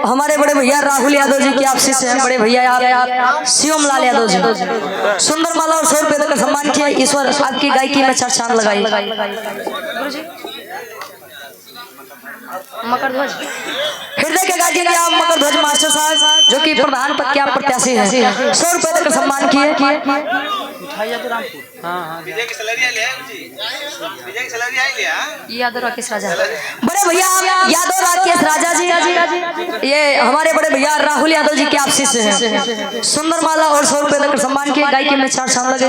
हमारे बड़े भैया राहुल यादव जी की आपसी से हैं, बड़े भैया आप शिवम लाल यादव जी सुंदर माला और 100 रुपए देकर सम्मान किया। ईश्वर आपकी गायकी में 4 चांद लगाई। मकर ध्वज हृदय के गार्जियन आप मकर ध्वज मास्टर साहब जो कि प्रधान पद के आप प्रत्याशी हैं, 100 रुपए देकर सम्मान किए। यादव राकेश राजा, बड़े भैया यादव राकेश राजा जी, ये हमारे बड़े भैया राहुल यादव जी के आपसी से हैं, सुंदर माला और 100 रुपए देकर सम्मान किए। गायकी में 4 चांद लगे।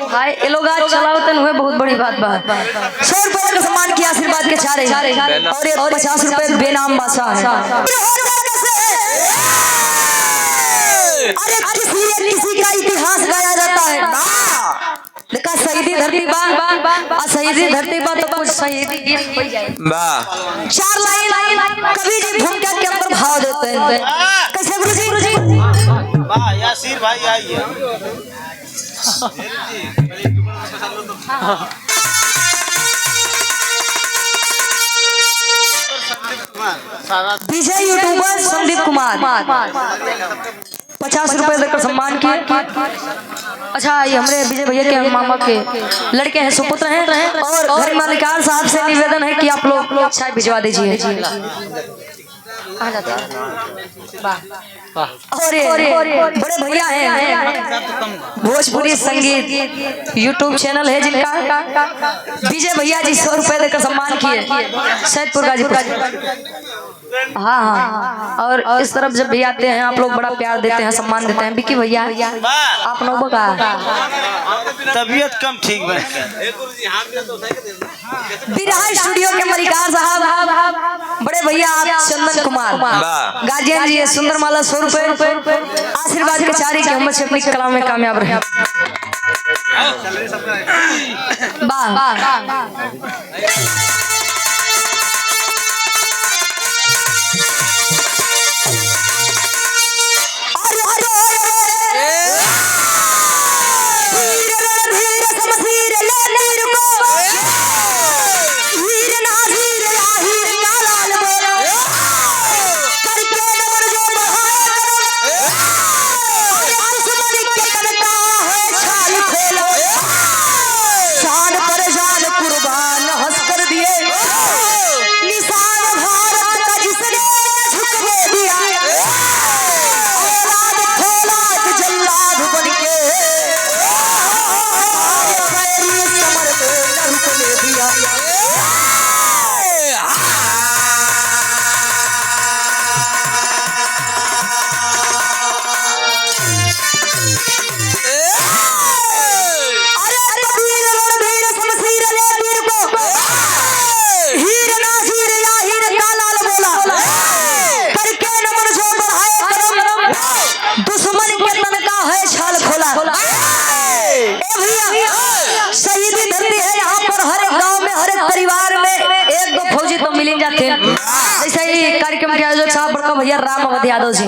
भाई ये लोग आज चलावतन हुए बहुत बड़ी बात 100 रुपए का सम्मान किया। आशीर्वाद के 4 और 50 रुपए बेनाम बादशाह है। अरे किसी का इतिहास गाया जाता है देखा शहीदी धरती बा शहीदी धरती बा तो कुछ शहीदी गीत हो जाए। 4 लाइन कवि जी भूमिका के अंदर भाव देते हैं। कैसे गुरुजी? वाह यासीर भाई आइए। विजय यूट्यूबर संदीप कुमार 50 रुपए देकर सम्मान किए। अच्छा ये हमारे विजय भैया के मामा के लड़के हैं, सुपुत्र हैं और घर मालिकार साहब से निवेदन है कि आप लोग चाय भिजवा दीजिए। कहाँ जाते हैं? और बड़े भैया हैं भोजपुरी संगीत यूट्यूब चैनल है जिनका विजय भैया जी 100 रुपए देकर सम्मान किए। सैदपुर गाजीपुर। हाँ और इस तरफ जब भी आते हैं आप लोग बड़ा प्यार देते हैं, सम्मान देते हैं। विक्की भैया आप लोगों का तबीयत कम ठीक है। बिरहा स्टूडियो के मलिकार साहब, बड़े भैया आप चंदन कुमार गार्जियन जी सुंदर माला 100 रुपए। आशीर्वाद के 4 की हिम्मत से अपनी कला में कामयाब रहे। शहीदी धरती है यहाँ पर, हर एक गांव में हर एक परिवार में 1-2 फौजी तो मिल जाते हैं। जैसे ही कार्यक्रम के आयोजक साहब बड़का भैया राम अवध यादव जी,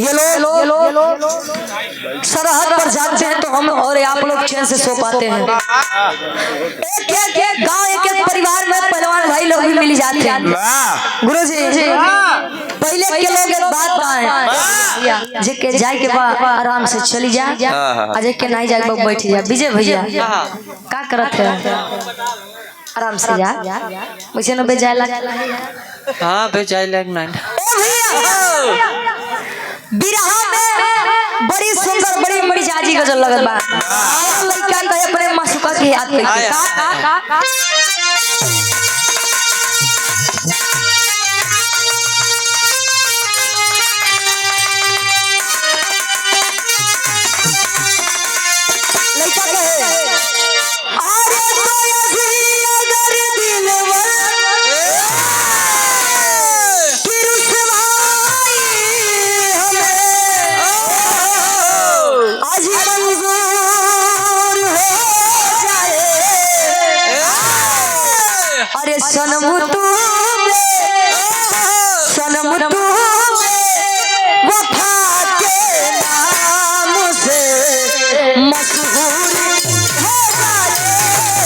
ये लोग सरहद पर जाते हैं तो हम और आप लोग चैन से सो पाते हैं। एक गांव एक परिवार में पहलवान भाई लोग भी मिल जाते हैं। गुरु जी पहले के लोग एक बात बताएं, जेके जाए के बाद आराम से चली जा, अजय के नहीं जाए बैठ जा। विजय भैया क्या करत है? आराम से जा, वैसे न बेजाय लग। हाँ बेजाय लग नहीं। बिरहा में बड़ी सुंदर बड़ी बड़ी जाजी गजल लगल बा। लड़का कहे अपने मासूका के याद करके सनम तू वफा के नाम से मशहूर हो जाए।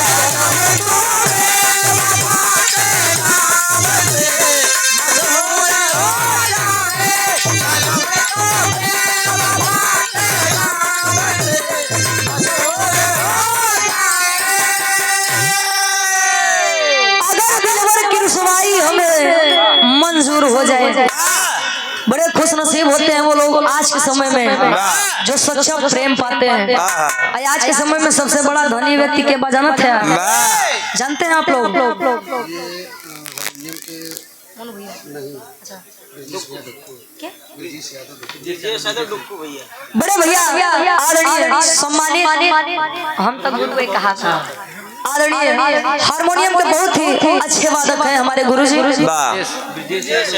शुरू हो जाए। बड़े खुश नसीब होते हैं वो लोग आज के समय में जो सच्चा प्रेम पाते हैं। आज के समय में सबसे बड़ा धनी व्यक्ति के बजानत है, जानते हैं आप लोग? बड़े भैया आदरणीय सम्मानित, हम तक गुरु कहा था आदरणीय हारमोनियम के बहुत ही अच्छे वादक हैं हमारे गुरुजी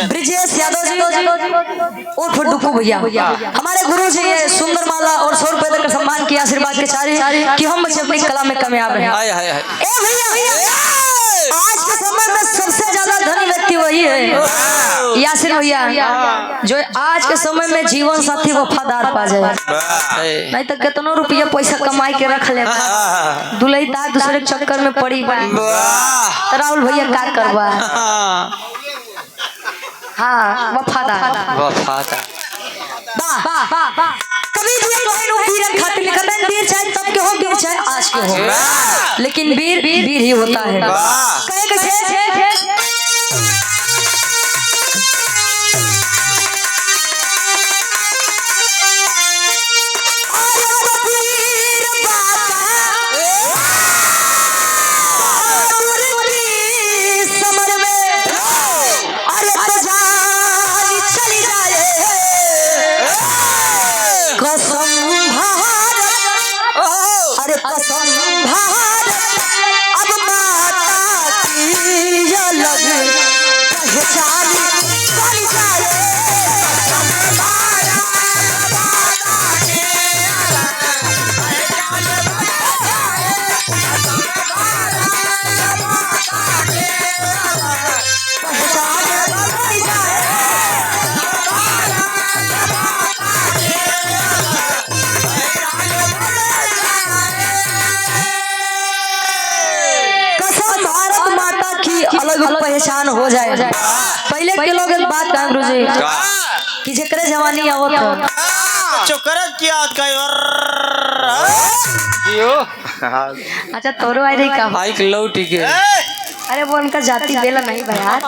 ब्रिजेश यादव जी उर्फ डुक्कू भैया। हमारे गुरुजी ये सुंदर माला और 100 रुपए का सम्मान किया आशीर्वाद के चारी कि हम बच्चे अपनी कला में कामयाब हैं। आज के समय में सबसे ज्यादा धनी व्यक्ति वही है यासिर भैया, जो आज के समय में जीवन साथी वफादार पा जाए, नहीं तो कितनों रुपया पैसा कमाई के रख ले दुल्ही तार दूसरे के चक्कर में पड़ी राहुल भैया का करवा। हाँ वफादार कभी वीर खातिर लिखता है, वीर चाहे तब के हो वीर चाहे आज के हो, लेकिन वीर वीर ही होता है। कहे कैसे पहचान हो जाए। पहले के लोग एक बात कहा गुरुजी कि जेकरे जवानी आवत चोकरत किया अच्छा तोरो आई रही का बाइक लौट के अरे वो उनका जाति बेला नहीं भाई यार।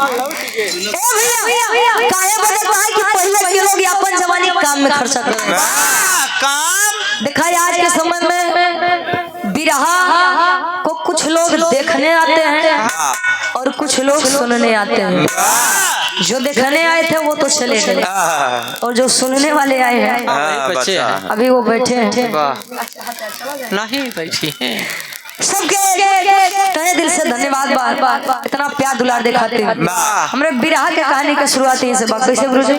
काहे बदल भाई कि पहले के लोग अपन जवानी काम में खर्चा करते काम दिखाई। आज के समय में बिरहा को कुछ लोग देखने आते हैं और कुछ लोग सुनने आते हैं। जो देखने आए थे वो तो चले गए और जो सुनने वाले आए हैं बच्चे अभी वो बैठे हैं नहीं बैठी हैं। सबके तहे दिल से धन्यवाद इतना प्यार दुलार दिखाते हैं। हमरे बिरहा के कहानी की शुरुआत यहीं से बात कैसे गुरुजी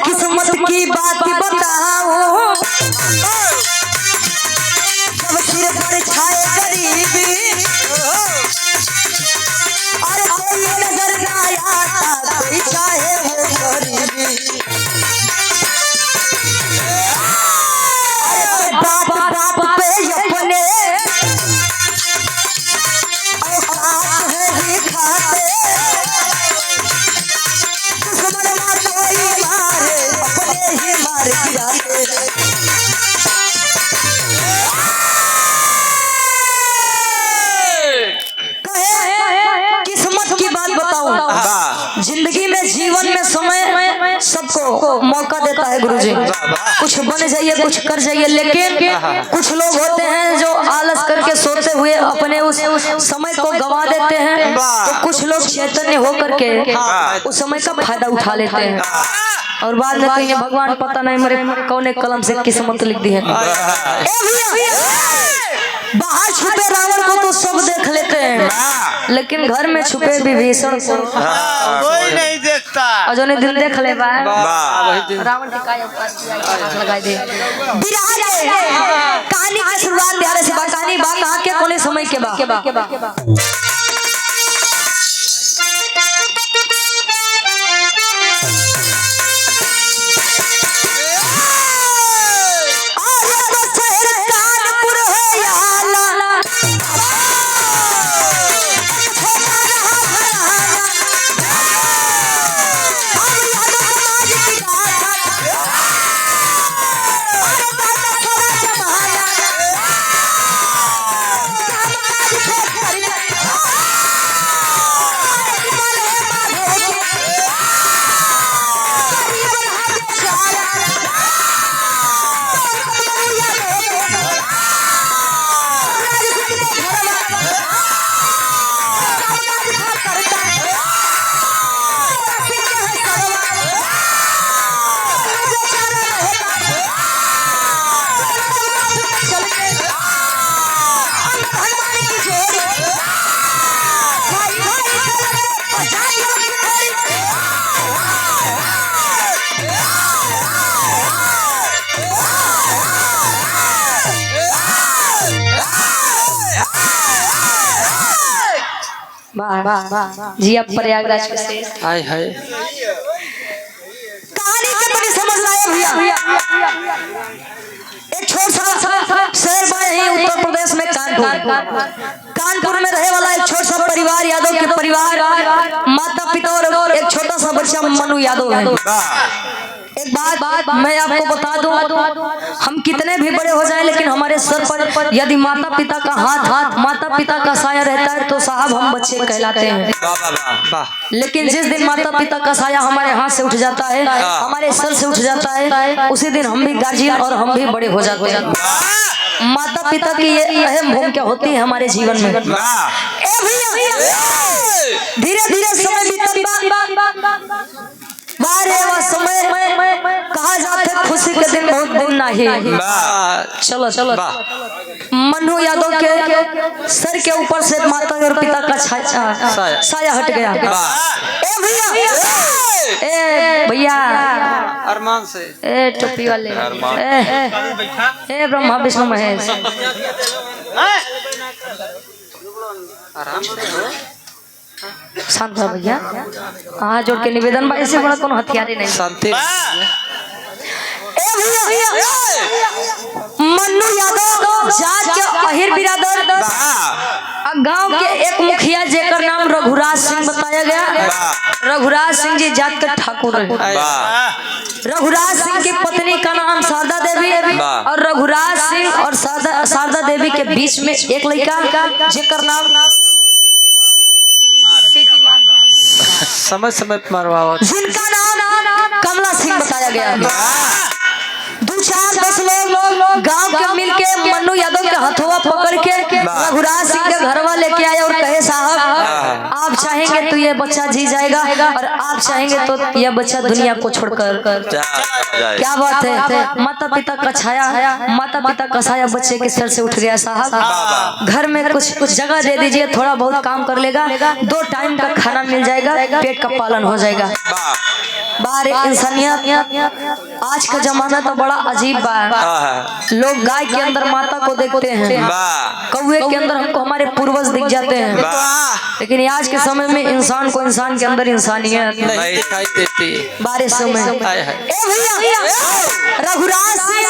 किस्मत की बात बताओ जब सिर पर छाए गरीबी और कोई नजर ना आता कोई चाहे वो गरीबी। बात बात पे अपने औकात है ही खाते किस्मत की बात बताऊं। जिंदगी में जीवन में समय सबको मौका देता है गुरुजी, कुछ बन जाइए कुछ कर जाइए, लेकिन कुछ लोग होते हैं जो आलस करके सोते हुए अपने उस समय को गंवा देते हैं, तो कुछ लोग चैतन्य होकर के उस समय का फायदा उठा लेते हैं और बाद में कहेंगे भगवान पता नहीं मेरे कौन एक कलम से किस्मत लिख दी है। बाहर छुपे रावण को तो सब देख लेते हैं, लेकिन घर में छुपे विभीषण को कोई नहीं देखता। और जो दिन देख ले रावण के काय लगाई दे। कहानी की शुरुआत प्यारे से कहानी बा कहाँ के कोने समय के बा वाह जी आप प्रयागराज के से हाय हाय कहानी के तनी समझ लाए भैया। एक छोटा सा शहर में ही उत्तर प्रदेश में कानपुर में रहे वाला एक छोटा सा परिवार यादव के परिवार माता पिता और एक छोटा सा बच्चा मनु यादव है। एक बात मैं आपको बता दूं, हम कितने भी बड़े हो जाएं लेकिन हमारे सर पर यदि माता पिता का हाथ माता पिता का साया रहता है तो साहब हम बच्चे कहलाते हैं। लेकिन जिस दिन माता पिता का साया हमारे हाथ से उठ जाता है, हमारे सर से उठ जाता है, उसी दिन हम भी गार्जियन और हम भी बड़े हो जाते हैं। माता पिता की ये अहम भूमिका होती है हमारे जीवन में। धीरे धीरे समय समय कहा जाता है खुशी के दिन बहुत दिन नहीं। चलो चलो मनु यादव के सर के ऊपर से माता और पिता का साया हट गया। ए भैया अरमान से ए टोपी वाले ए ब्रह्मा विष्णु महेश आराम से शांत रहो भैया। हाथ जोड़ के निवेदन बा, ऐसे बड़ा कोनो हथियार नहीं। शांति मनु यादव जात के अहिर बिरादर गांव के एक मुखिया जेकर नाम रघुराज सिंह बताया गया। रघुराज सिंह जी जात के ठाकुर है। रघुराज सिंह की पत्नी का नाम शारदा देवी और रघुराज सिंह और शारदा देवी के बीच में एक लड़का जेकर नाम समय समय मरवाओ जिनका नाम कमला सिंह बताया गया। 2-4-10 लोग गांव के मिल के मनु यादव के हथवा पकड़ के रघुराज सिंह के घर वाले लेके आए और कहे साहब आप चाहेंगे तो ये बच्चा जी जाएगा और आप चाहेंगे तो यह बच्चा दुनिया को छोड़कर क्या बात है। माता पिता का छाया माता पिता का साया बच्चे के सर से उठ गया। साहब घर में कुछ जगह दे दीजिए, थोड़ा बहुत काम कर लेगा, 2 टाइम का खाना मिल जाएगा, पेट का पालन हो जाएगा। बाहर इंसानियत आज का जमाना तो बड़ा अजीब बा। लोग गाय के अंदर माता को देखते हैं, कौवे के अंदर हमको हमारे पूर्वज दिख जाते हैं, लेकिन आज के समय में इंसान को इंसान के अंदर इंसानियत नहीं दिखाई देती। बारिश में रघुराज सिंह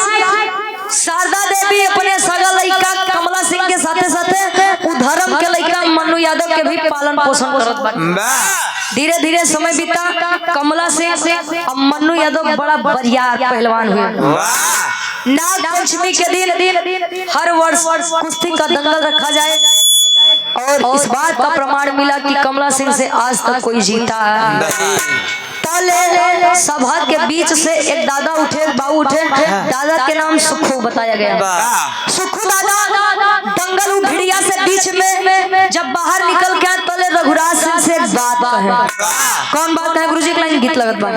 शारदा देवी अपने सगा लड़का कमला सिंह के साथे साथे उधर्म के लड़का मनु यादव के भी पालन पोषण करत बा। धीरे धीरे समय बीता, कमला सिंह और मनु यादव बड़ा बरियार पहलवान हुए। नाग पंचमी के दिन हर वर्ष कुश्ती का दंगल रखा जाए और इस बात का प्रमाण मिला कि कमला सिंह से आज तक कोई जीता है। सभा के बीच से एक दादा उठे, बाबू उठे, दादा के नाम सुखू बताया गया। सुखू दादा दंगल भिड़िया से बीच में जब बाहर निकल गया तो रघुराज सिंह से एक बात कहे। कौन बात है गुरुजी के लाइन गीत लगत बा।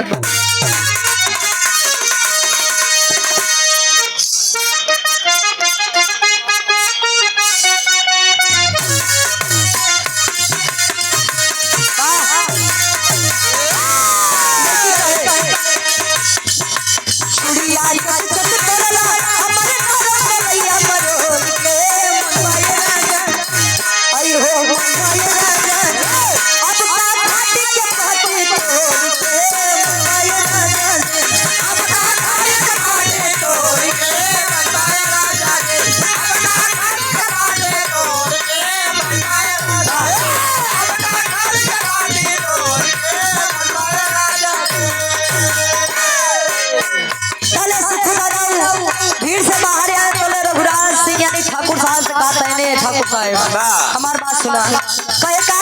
ठाकुर साहब हमार बात सुना कहे का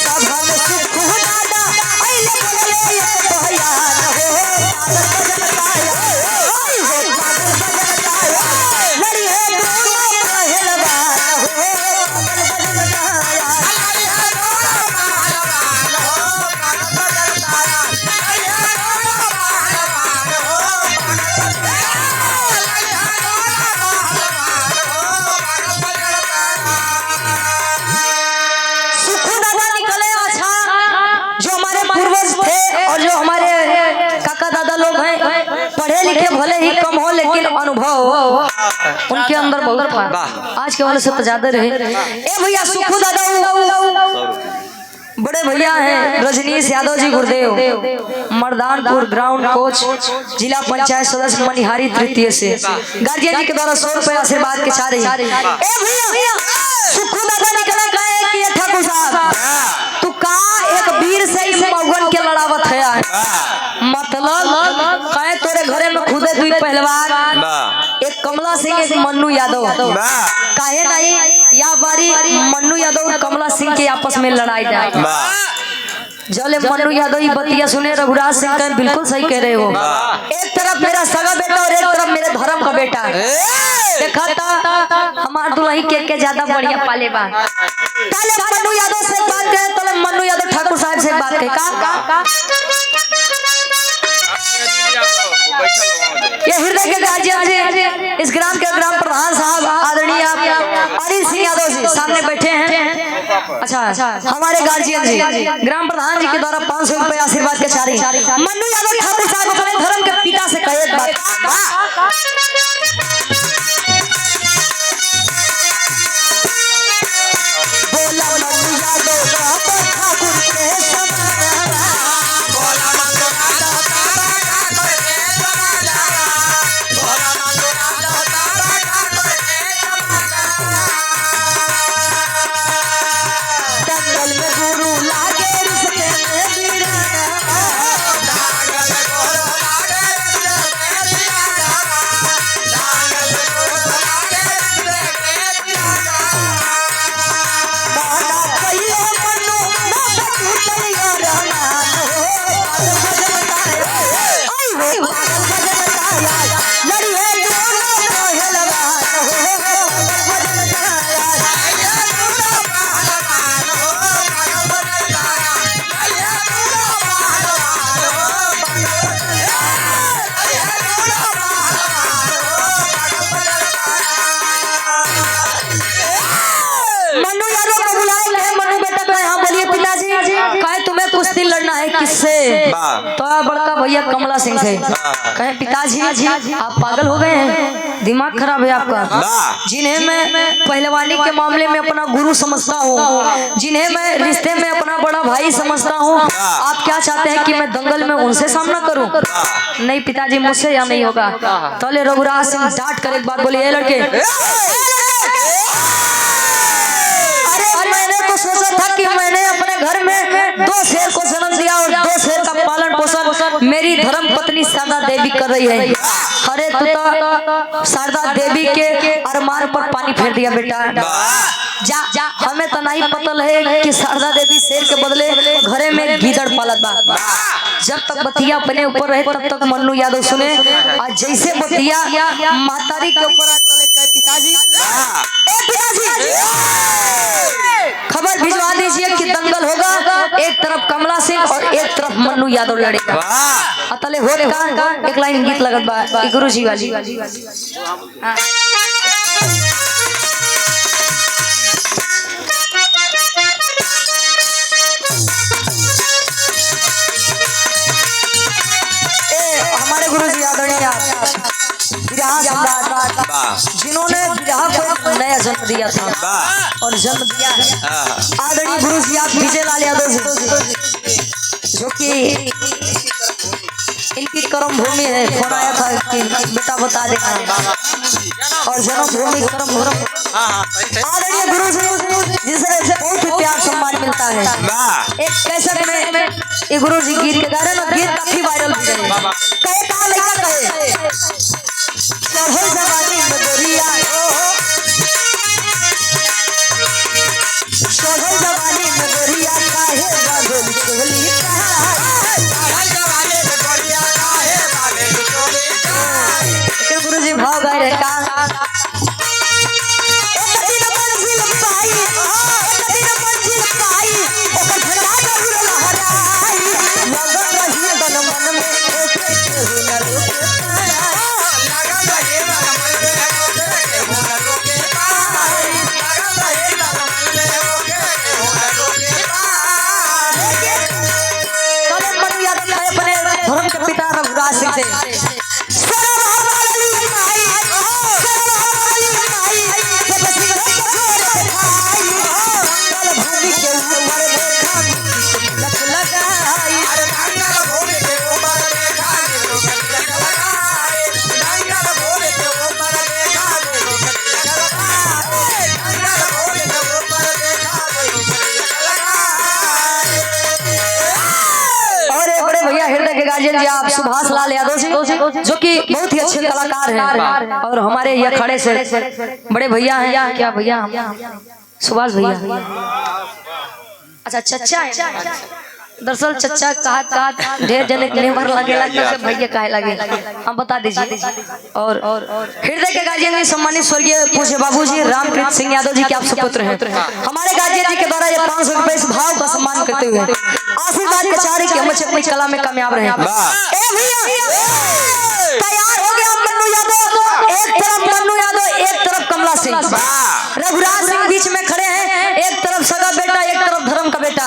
सब हम सुख दादा आइले बोले ये भैया हो लड़ी है पहलवान पढ़े लिखे भले ही कम हो लेकिन अनुभव उनके अंदर बहुत था। आज के वाले से तो ज्यादा रहे। ए भैया सुखू दादा बड़े भैया हैं रजनीश यादव जी गुरुदेव मर्दानपुर ग्राउंड कोच जिला पंचायत सदस्य मनिहारी तृतीय से गार्जियन जी के द्वारा 100 रुपए आशीर्वाद के चाह रही। ए भैया सुखू दादा निकला कहे कि ठाकुर साहब तू का एक वीर से इस मौगन के लड़ावत है मतलब कहे तोरे घरे में खुदे दुई पहलवान एक कमला सिंह एक मन्नू यादव काहे नहीं या बारी मन्नू यादव और कमला सिंह के आपस में लड़ाई जाए। जले मन्नू यादव ये बतिया सुने रघुराज सिंह का बिल्कुल सही कह रहे हो। एक तरफ मेरा सगा बेटा और एक तरफ मेरे धर्म का बेटा देखा था हमार दुल्ही के ज्यादा बढ़िया पाले बा ताले मन्नू यादव से बात कहे तो मन्नू यादव ठाकुर साहब से बात कहे का ये हृदय के गार्जियन इस ग्राम के ग्राम प्रधान साहब आदरणीय अनिल सिंह यादव जी सामने बैठे हैं। अच्छा हमारे गार्जियन जी ग्राम प्रधान जी के द्वारा 500 रुपए आशीर्वाद के चारी मन्नू यादव ठाकुर साहब अपने धर्म के पिता से कहे एक बात बोला मन्नू यादव ठाकुर के किससे तो बड़का भैया कमला सिंह से कहे पिताजी आप पागल हो गए हैं दिमाग खराब है आपका जिन्हें मैं पहलवानी के मामले में अपना गुरु समझता हूँ जिन्हें मैं रिश्ते में अपना बड़ा भाई समझता हूँ आप क्या चाहते हैं कि मैं दंगल में उनसे सामना करूँ नहीं पिताजी मुझसे या नहीं होगा। तले रघुराज सिंह डांट कर एक बात बोली ए लड़के अरे मैंने तो सोचा था कि मैंने अपने घर में 2 शेर को जन्म दिया और 2 शेर का पालन पोषण मेरी धर्म पत्नी शारदा देवी कर रही है। अरे तो शारदा देवी के अरमान पर पानी फेर दिया बेटा जा हमें तो नहीं पता है कि शारदा देवी शेर के बदले घरे में गीदड़ पालत बा। जब तक बतिया अपने ऊपर रहे तब तक मन्नू यादव सुने और जैसे बतिया मातारी के ऊपर पिताजी खबर भिजवा दीजिए कि दंगल होगा एक तरफ कमला सिंह और एक तरफ मन्नू यादव लड़ेगा। अतले हो का एक लाइन गीत लगत बा गुरु जी वाली हमारे गुरु जी आदरणीय जिन्होंने विवाह को नया जन्म दिया था और जन्म दिया है आदरणीय गुरु जी आप विजय लाल यादव जी जो कि इनकी कर्म भूमि है। फोन आया था कि बेटा बता देगा और जन्म भूमि कर्म भूमि आदरणीय गुरु जी जिसे बहुत ही प्यार सम्मान मिलता है। एक कैसेट में ये गुरु जी गीत के गा रहे हैं गीत काफी वायरल हो गए कहे कहा लड़का कहे चढ़ो जवानी में गोरिया चढ़ो जवानी में गोरिया काहे बागोली चोली गुरु जी भाव गाय रहे का भैया हृदय के गार्जियन जी आप सुभाष लाल यादव जी जो कि बहुत ही अच्छे कलाकार हैं और हमारे ये खड़े से बड़े भैया हैं। क्या भैया सुभाष भैया अच्छा चचा है। दरअसल चचा कहा ढेर जने के निमर लगे से भैया काहे लगे हम बता दीजिए। और हृदय के गार्जियन जी सम्मानित स्वर्गीय पूज्य बाबूजी रामकृत सिंह यादव जी के आप सुपुत्र हैं। हमारे गार्जियन जी के द्वारा ये 500 रुपए इस भाव का सम्मान करते हुए आशीर्वाद के चारे की हम अपनी कला में कामयाब रहे। तैयार हो गया मन्नू यादव, एक तरफ मन्नू यादव एक तरफ कमला सिंह, रघुराज सिंह बीच में खड़े हैं, एक तरफ सगा बेटा एक तरफ धर्म का बेटा।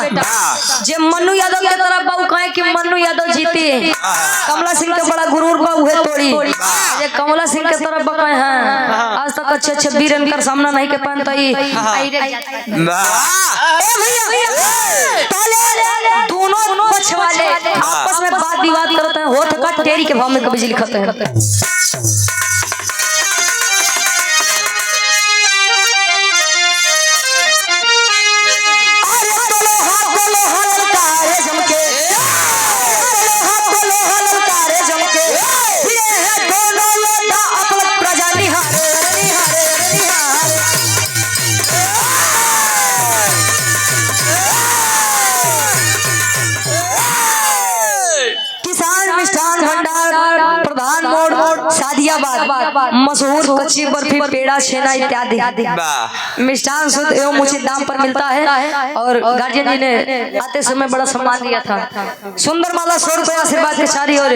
जे मन्नू यादव के तरफ बाबू कहे कि मन्नू यादव जीती, कमला सिंह के बड़ा गुरूर बाबू है तोड़ी। जे कमला सिंह के तरफ बकाए हैं आज तक अच्छे वीर इनका सामना नहीं कर पाता ही। दोनों पक्ष वाले आपस में बात विवाद करते हैं, हो थका टेरी के भाव में कभी लिखते हैं। मशहूर कच्ची बर्फी पेड़ा छेना इत्यादि मिष्ठान शुद्ध एवं उचित दाम पर मिलता है और गार्जियन जी ने आते समय बड़ा सम्मान दिया था। सुंदर माला 100 रुपया आशीर्वाद के सारी और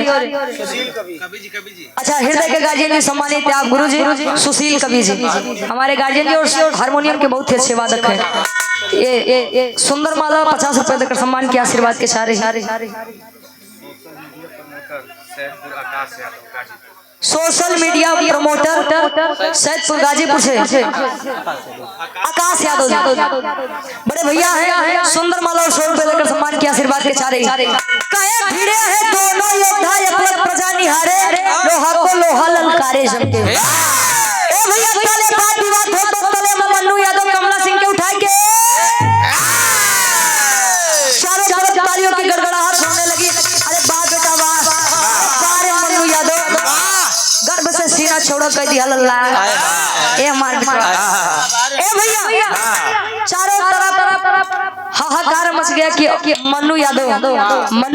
अच्छा हृदय के गार्जियन जी सम्मानित आप गुरु जी सुशील कवि जी हमारे गार्जियन जी और हारमोनियम के बहुत ही अच्छे वादक हैं। ये सुंदर माला 50 रुपए देकर सम्मान के आशीर्वाद के सारे social media promoter Saidpur Ghazipur से आकाश यादव बड़े भैया हैं। सुंदर माला और 100 रुपए देकर सम्मान के आशीर्वाद के चारे कहे भिड़े हैं दोनों योद्धा एक प्रजा निहारे लोहा को लोहा ललकारे जमके। ए भैया तले बात विवाद हो तो तले मन्नू यादव कमला सिंह के उठा के चारों तरफ तालियों की गड़गड़ाहट होने लगी। अरे वाह बेटा वाह, सारे मन्नू यादव गर्भ से सीना छोड़ा कह दिया लल्ला ए मार ए भैया चारों तरफ हाहाकार मच गया कि मन्नू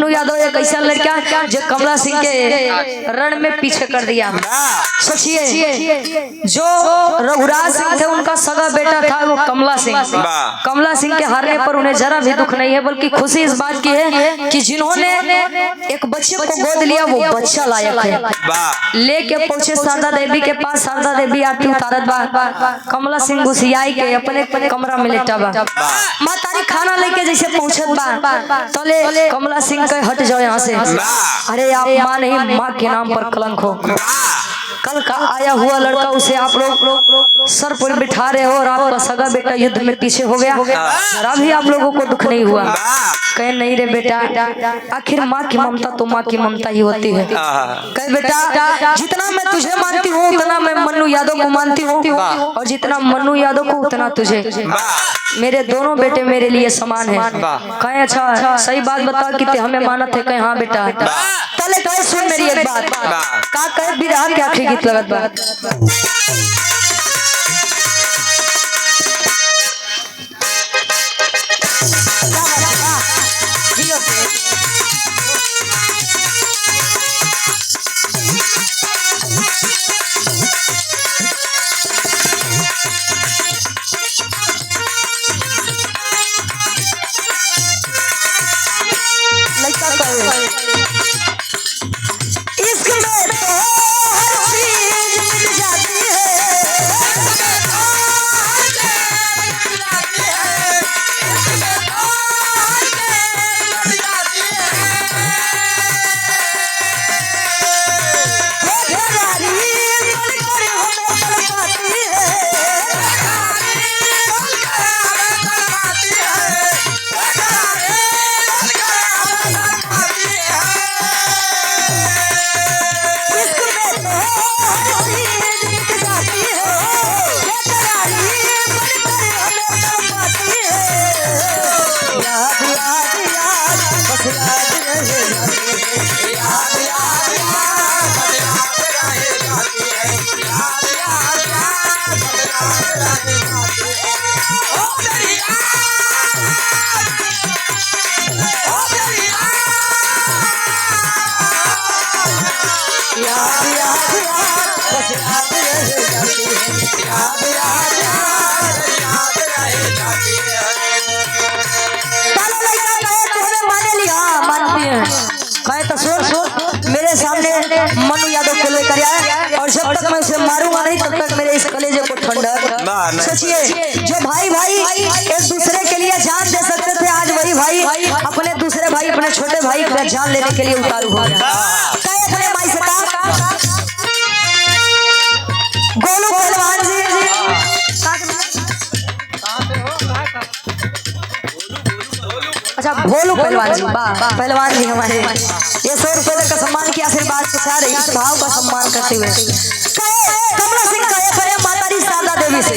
यादव एक ऐसा लड़का जो कमला सिंह के रण में पीछे कर दिया। सोचिए जो रघुराज सिंह थे उनका सगा बेटा था वो कमला सिंह के हारने पर उन्हें जरा भी दुख नहीं है बल्कि खुशी इस बात की है कि जिन्होंने एक बच्चे को गोद लिया वो बच्चा लायक है। लेके पहुंचे शारदा देवी के पास, शारदा देवी आरती उतारत बा, कमला सिंह घुसियाई के अपने कमरा में लेटा बा। माँ तारी खाना लेके जैसे पहुंचत बा तले कमला सिंह के हट जाओ यहाँ से। अरे आप माँ नहीं, माँ के नाम पर कलंक हो। कल का आया हुआ लड़का उसे आप लोग सर पर बिठा रहे हो और आपका सगा बेटा युद्ध में पीछे हो गया, जरा भी आप लोगों को दुख नहीं हुआ। कहे नहीं रे बेटा, आखिर माँ की ममता तो माँ की ममता ही होती है। कहे बेटा जितना मैं तुझे मानती हूँ उतना मैं मन्नू यादव को मानती हूँ और जितना मन्नू यादव को उतना तुझे। मेरे दोनों बेटे मेरे लिए समान है। कहे अच्छा सही बात बता कि हमें मानत है। कहे हाँ बेटा। तले कहे सुन मेरी एक बात, का कहे बिरहा के आखिरी गीत लगत बा। याद याद याद बस याद रह जाती है याद याद याद रह जाती है। ताला लड़का कहे तो हमें माने लिया मानती है कहे तो सुन मेरे सामने मनु यादव को लेकर आया और जब तक मैं उसे मारूंगा नहीं तब तक मेरे इस कलेजे को ठंडक। सोचिए जो भाई भाई एक दूसरे के लिए जान दे सकते थे आज वही भाई अपने दूसरे भाई अपने छोटे भाई का जान लेने के लिए उतारू हो गया। कहे अपने भाई से कहा गोलू पहलवान जी अच्छा भोलू पहलवान जी वाह पहलवान जी हमारे ये 100 रुपए का सम्मान के आशीर्वाद के साथ इस भाव का सम्मान करते हुए कमला सिंह कहे मातारी शारदा देवी से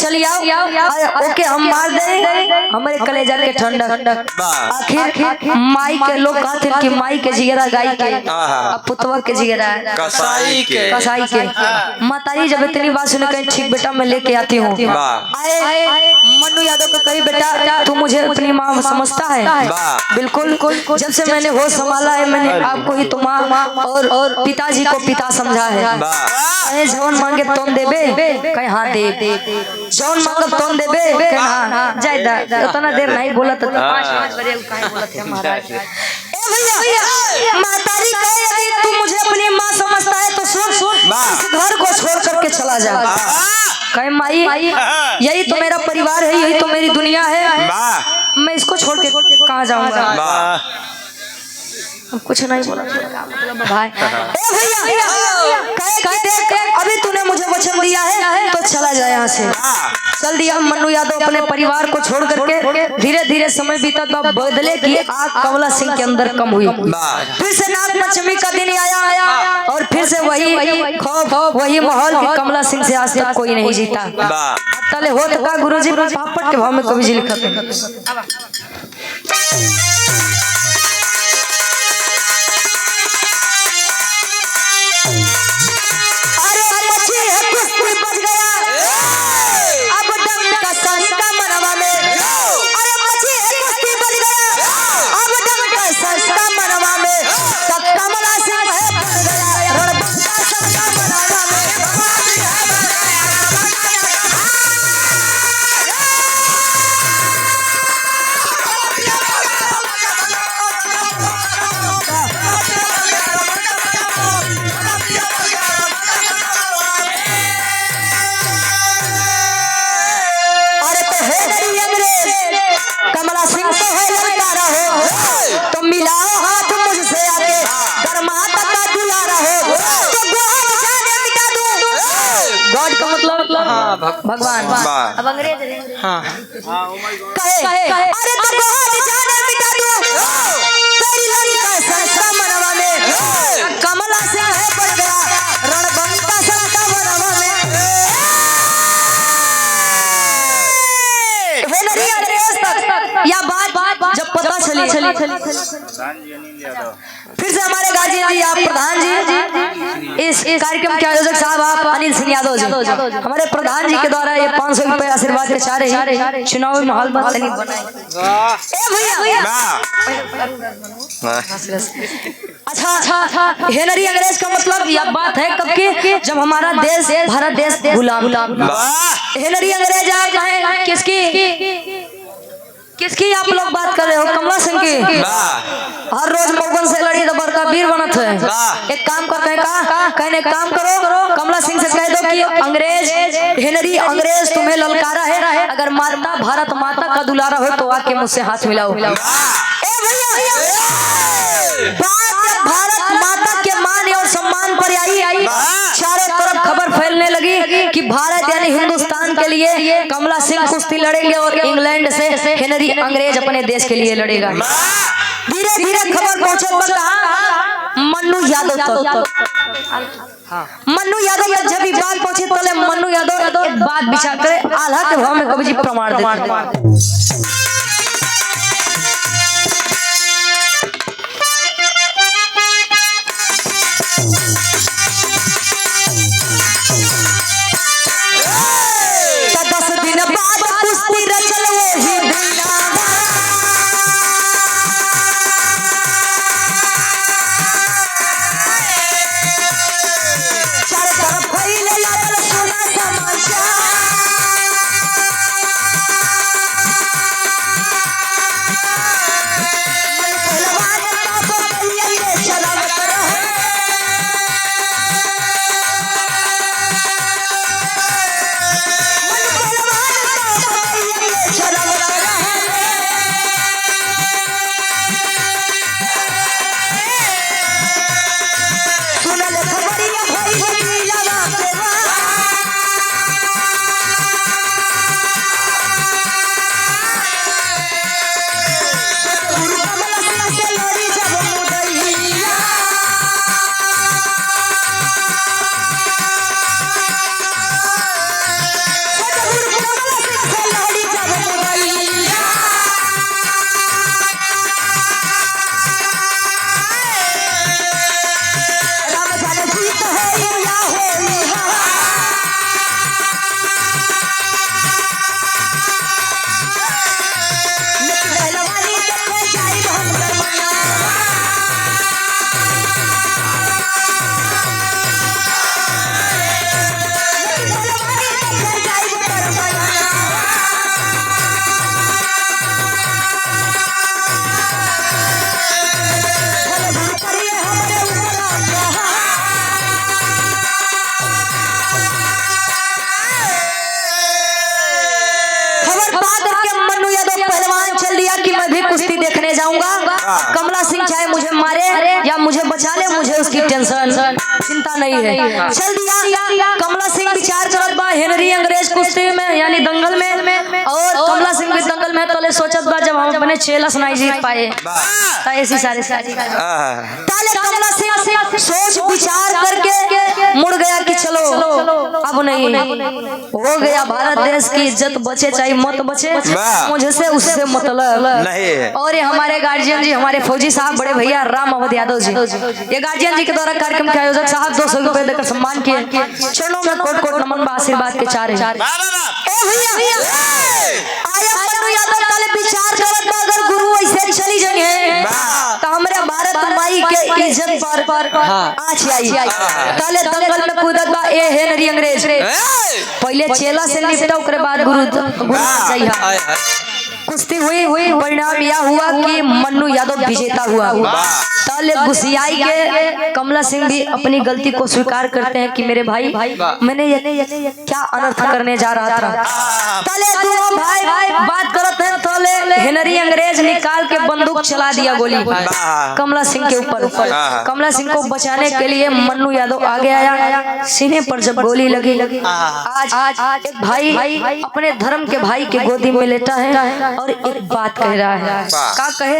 चली आओ ओके हम मार दे हमारे कलेजा के ठंडक। आखिर माई के लोग कहते कि माई के जिगरा गाय के अब पुतवा के जिगरा कसाई के मातारी जब इतनी बात सुने कहीं ठीक बेटा मैं लेके आती हूँ आए मनु यादव को कही बेटा तू मुझे अपनी माँ समझता है बिल्कुल जब से मैंने होश संभाला है मैंने आपको ही तुम माँ और पिताजी को पिता समझा है। जौन मांगे तुम देबे कहीं हाँ दे जौन मांगब तुम देबे हाँ जाए उतना देर नहीं बोला तो 5 बजे काहे बोलत है महाराज। ए भैया मातारी कहे यदि तू मुझे अपनी माँ समझता है तो सुन इस घर को छोड़ करके चला जा। कहे माई यही तो मेरा परिवार है यही तो मेरी दुनिया है मैं इसको छोड़ के कहाँ जाऊंगा। कुछ नहीं बोला भाई। ए भैया कहे अभी तूने मुझे वचन दिया है तो चला जाए यहाँ से। चल दिया मनु यादव अपने परिवार को छोड़ करके धीरे धीरे समय बीता बदले की आग कमला सिंह के अंदर कम हुई। फिर से नाग पंचमी का दिन आया और फिर से वही खौफ वही माहौल की कमला सिंह से आज तक कोई नहीं जीता। तले हो तो का गुरुजी पापड़ के भाव में कवि जी लिखा भगवान अब अंग्रेज हाँ कहे अरे तो बहुत जाने मिटा दूं तेरी लंका संस्था मनवा में कमला से है पड़ गया रणबंका संस्था मनवा में है नहीं अंग्रेज तक या बात जब पता चली फिर से हमारे गाजी जी आप प्रधान जी इस कार्यक्रम के आयोजक साहब आप अनिल सिंह यादव जी हमारे प्रधान जी के द्वारा ये 500 रुपए आशीर्वाद के चाह रहे हैं चुनावी माहौल बनाए। अच्छा हेनरी अंग्रेज का मतलब यह बात है कब की जब हमारा देश भारत देश गुलाम हेनरी अंग्रेज आप कहें किसकी आप लोग बात कर रहे हो? कमला सिंह की। हर रोज मौगन से लड़ी तो बड़का वीर बनत है। एक काम करते हैं का कहने एक काम करो, कमला सिंह से कह दो कि अंग्रेज हेनरी अंग्रेज तुम्हें ललकारा है, अगर माता भारत माता का दुलारा हो तो आके मुझसे हाथ मिलाओ। ए भैया भारत माता के मान और सम्मान पर आई चारों तरफ खबर फैलने लगी कि भारत यानी हिंदुस्तान के लिए कमला सिंह कुश्ती लड़ेंगे और इंग्लैंड से हेनरी अंग्रेज अपने देश के लिए लड़ेगा। धीरे धीरे खबर पहुंचे कहा मन्नू यादव मन्नू यादव जब भी बात पहुंची तो मन्नू यादव एक बात विचार करे आल्हा के भाव में कवि जी प्रमाण देते। कुश्ती देखने जाऊंगा, कमला सिंह चाहे मुझे मारे या मुझे बचा ले, मुझे उसकी टेंशन चिंता नहीं है। चल दिया कमला सिंह विचार करत बा हेनरी अंग्रेज कुश्ती में यानी दंगल में, और कमला सिंह भी दंगल में तले सोचत बा जब हम अपने चेलस नहीं जीत पाए तो ऐसी सारी ताले कमला सिंह सोच विचार करके मुड़ गया कि चलो अब नहीं हो गया, भारत देश की इज्जत बचे चाहे मत बचे, मुझे से उससे मतलब नहीं। और ये हमारे गार्जियन जी, हमारे फौजी साहब बड़े भैया राम अवध यादव जी, ये गार्जियन जी के द्वारा कार्यक्रम के आयोजक साहब 200 रुपए देकर सम्मान किए, चरणों में कोट कोट नमन आशीर्वाद के चार विचार करत अगर गुरु ऐसे चली जाए तो हमारे भारत माई के इज्जत पर आँच आई। ताले दंगल में कूदत बा ए हेनरी अंग्रेज पहले चेला से निपटा ओकरे बाद गुरु चाहिए। कुश्ती हुई परिणाम यह हुआ कि मन्नू यादव विजेता हुआ। ताले गुस्सियाई के कमला सिंह भी अपनी गलती को स्वीकार करते हैं कि मेरे भाई मैंने ये क्या अनर्थ करने जा रहा था। ताले दोनों भाई बात करते हैं, ताले हेनरी अंग्रेज निकाल के बंदूक चला दिया गोली कमला सिंह के ऊपर। कमला सिंह को बचाने के लिए मन्नू यादव आगे आया, सीने पर जब गोली लगी आज एक भाई अपने धर्म के भाई के गोदी में लेटा है और एक बात कह रहा है। क्या कहे?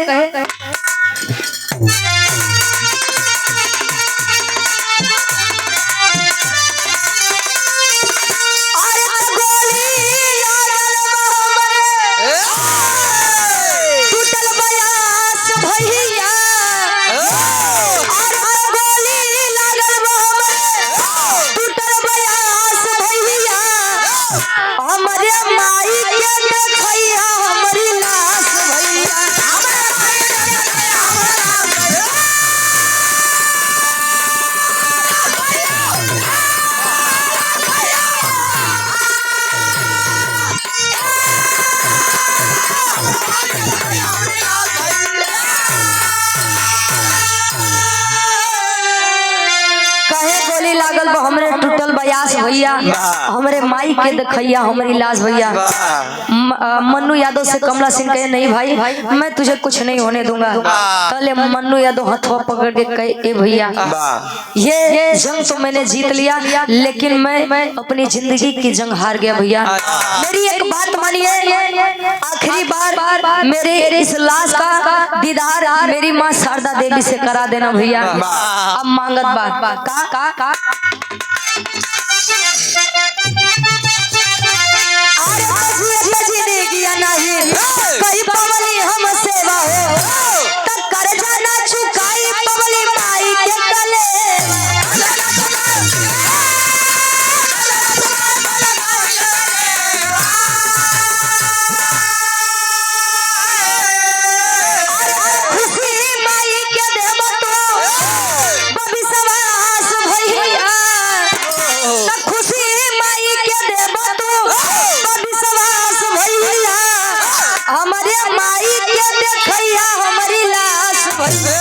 भैया हमारे माई के देखैया हमारी लाश भैया। मन्नू यादव से कमला सिंह कहे नहीं भाई मैं तुझे कुछ नहीं होने दूंगा। पहले मन्नू यादव हथवा पकड़ के कहे ए भैया ये जंग तो मैंने जीत लिया लेकिन मैं अपनी जिंदगी की जंग हार गया भैया। मेरी एक बात मानिए, आखिरी बार मेरे इस लाश का दीदार मेरी माँ शारदा देवी से करा देना भैया। अब मांगत बात का कई पवली हम सेवा हो तब कर जाना चुकाई पवली माई के गले। खुशी माई के देव तो बबी सवास भैया, खुशी माई के देव तो बबी सवास भैया, हमारे माई के देखैया हमारी लाश भैया।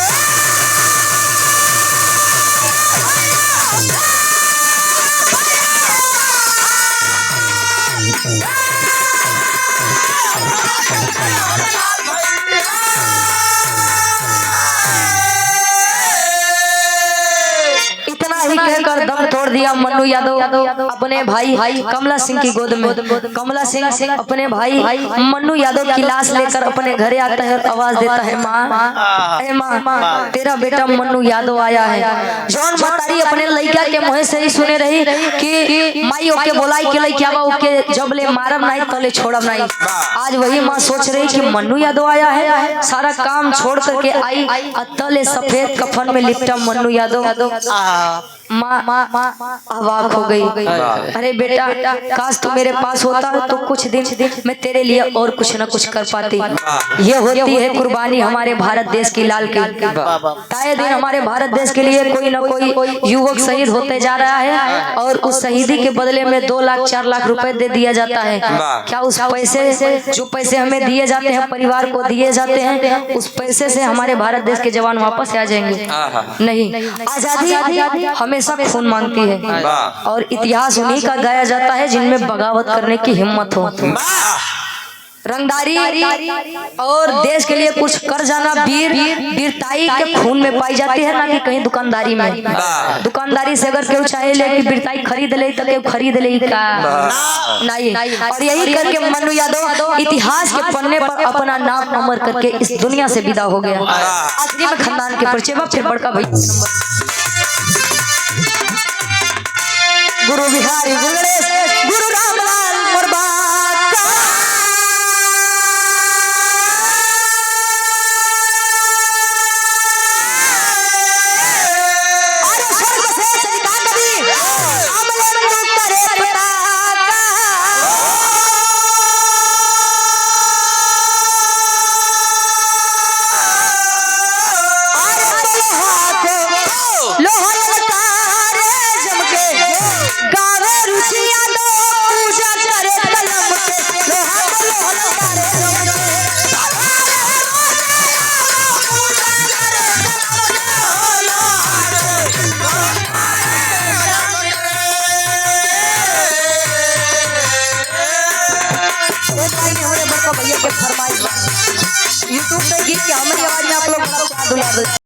इतना ही कहकर दम तोड़ दिया मन्नू यादव अपने भाई कमला सिंह की गोद में। कमला सिंह अपने भाई मन्नू यादव की लाश लेकर अपने घरे आता है और आवाज देता है माँ तेरा बेटा मन्नू यादव आया है। जौन मातारी अपने लड़का के मुँह से ही सुने रही कि माई ओके बोलाई के लड़का बा ओके जब ले मारब नहीं तले छोड़ब नहीं। आज वही माँ सोच रही कि मन्नू यादव आया है, सारा काम छोड़ करके आई तले सफेद कफन में लिपटा मन्नू यादव। माँ अवाक हो गई। अरे बेटा काश तू मेरे पास होता तो कुछ दिन मैं तेरे लिए और कुछ न कुछ कर पाती। ये होती है कुर्बानी हमारे भारत देश की लाल की। ताए दिन हमारे भारत देश के लिए कोई न कोई युवक शहीद होते जा रहा है और उस शहीदी के बदले में 2 लाख 4 लाख रुपए दे दिया जाता है। क्या उस पैसे से जो पैसे हमें दिए जाते हैं परिवार को दिए जाते हैं उस पैसे से हमारे भारत देश के जवान वापस आ जाएंगे? नहीं, आजादी हमेशा खून मांगती है और इतिहास उन्हीं का गाया जाता है जिनमें बगावत करने की हिम्मत हो। रंगदारी और देश के लिए कुछ कर जाना वीरताई के खून में पाई जाती है, ना कि कहीं दुकानदारी में। दुकानदारी से अगर केहू चाहे ले कि वीरताई खरीद ले तो केहू खरीद ले का नहीं। और यही करके मन्नू यादव इतिहास के पन्ने पर अपना नाम अमर करके इस दुनिया से विदा हो गया। आखिरी में खानदान के परिचय में फिर बड़का भाई गुरु बिहारी गुरु रामलाल मुर्बा भैया के फरमाइश YouTube पे गीत के हमारी आवाज में आप लोग